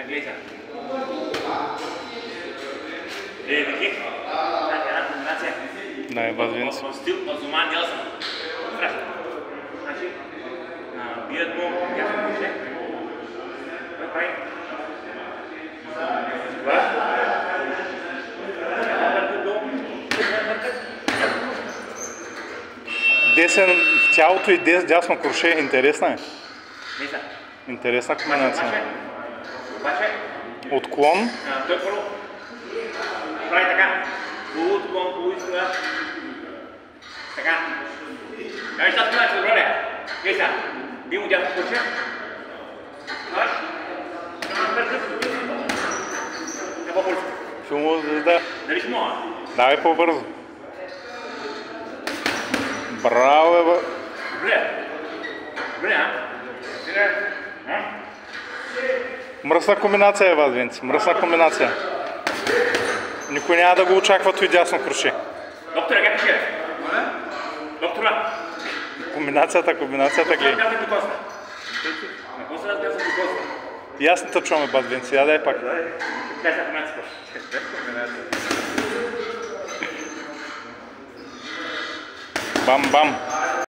гледай сега. Вики. Тази една комбинация. Да, Базвинц. В стил Азуман Нелсън. Страшно. Значи, бият му дясно круше. Той прави. Десен в тялото и дясно круше. Интересна е. Интересна комбинация. Отклон. Той първо прави така. Полуотклон, полуизгледа. Така. Виж тази комбинация, добре. Гледай сега. Би му дясно круше. По-бързо. Филмова звезда. Дали ще мога? Давай по-бързо. Браво, ева. Добре. Добре, а? Мръсна комбинация е, Базвинц. Мръсна комбинация. Никой няма да го очаква той дясно круше. Доктора, как ще? Доктора. Комбинацията гледай. На коса разгледа съм до коса. И аз не тъчваме, Базвинц. Я дай пак. Дай сега комбинация. Бам-бам.